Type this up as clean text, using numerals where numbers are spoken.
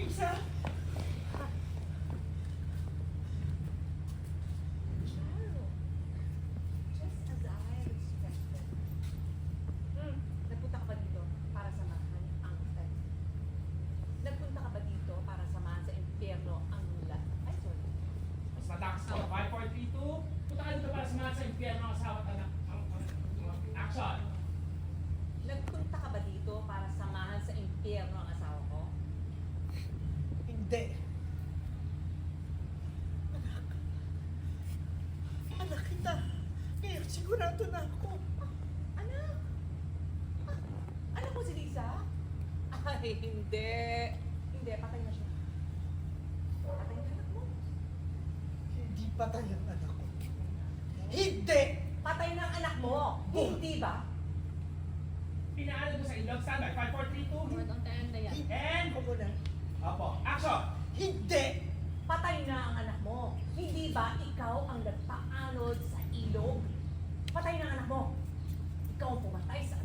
Lisa! Just as I expected. Nagpunta ka ba dito para samahan ang Nagpunta ka ba dito para samahan sa impyerno ang Ay, sorry. Mas matakas ko. 5, 4, 3, 2. Punta ka dito para samahan sa impyerno ang asawa at anak. Action! Nagpunta ka ba dito para samahan sa impyerno ang asawa ko? Hindi. Anak kita. Kaya sigurado na ako. Anak? Anak mo si Lisa? Ay, hindi. Hindi, patay na siya. Patay na anak mo. Hindi patay ang anak ko. Hindi! Patay na ang anak mo. Hindi ba? Pinaalam ko sa ilog. Standby. 5, 4, 3, 2. Word on the end na yan. And... Ako muna. Opo. Action! Hindi! Patay na ang anak mo. Hindi ba ikaw ang nagpaanod sa ilog? Patay na ang anak mo. Ikaw ang pumatay sa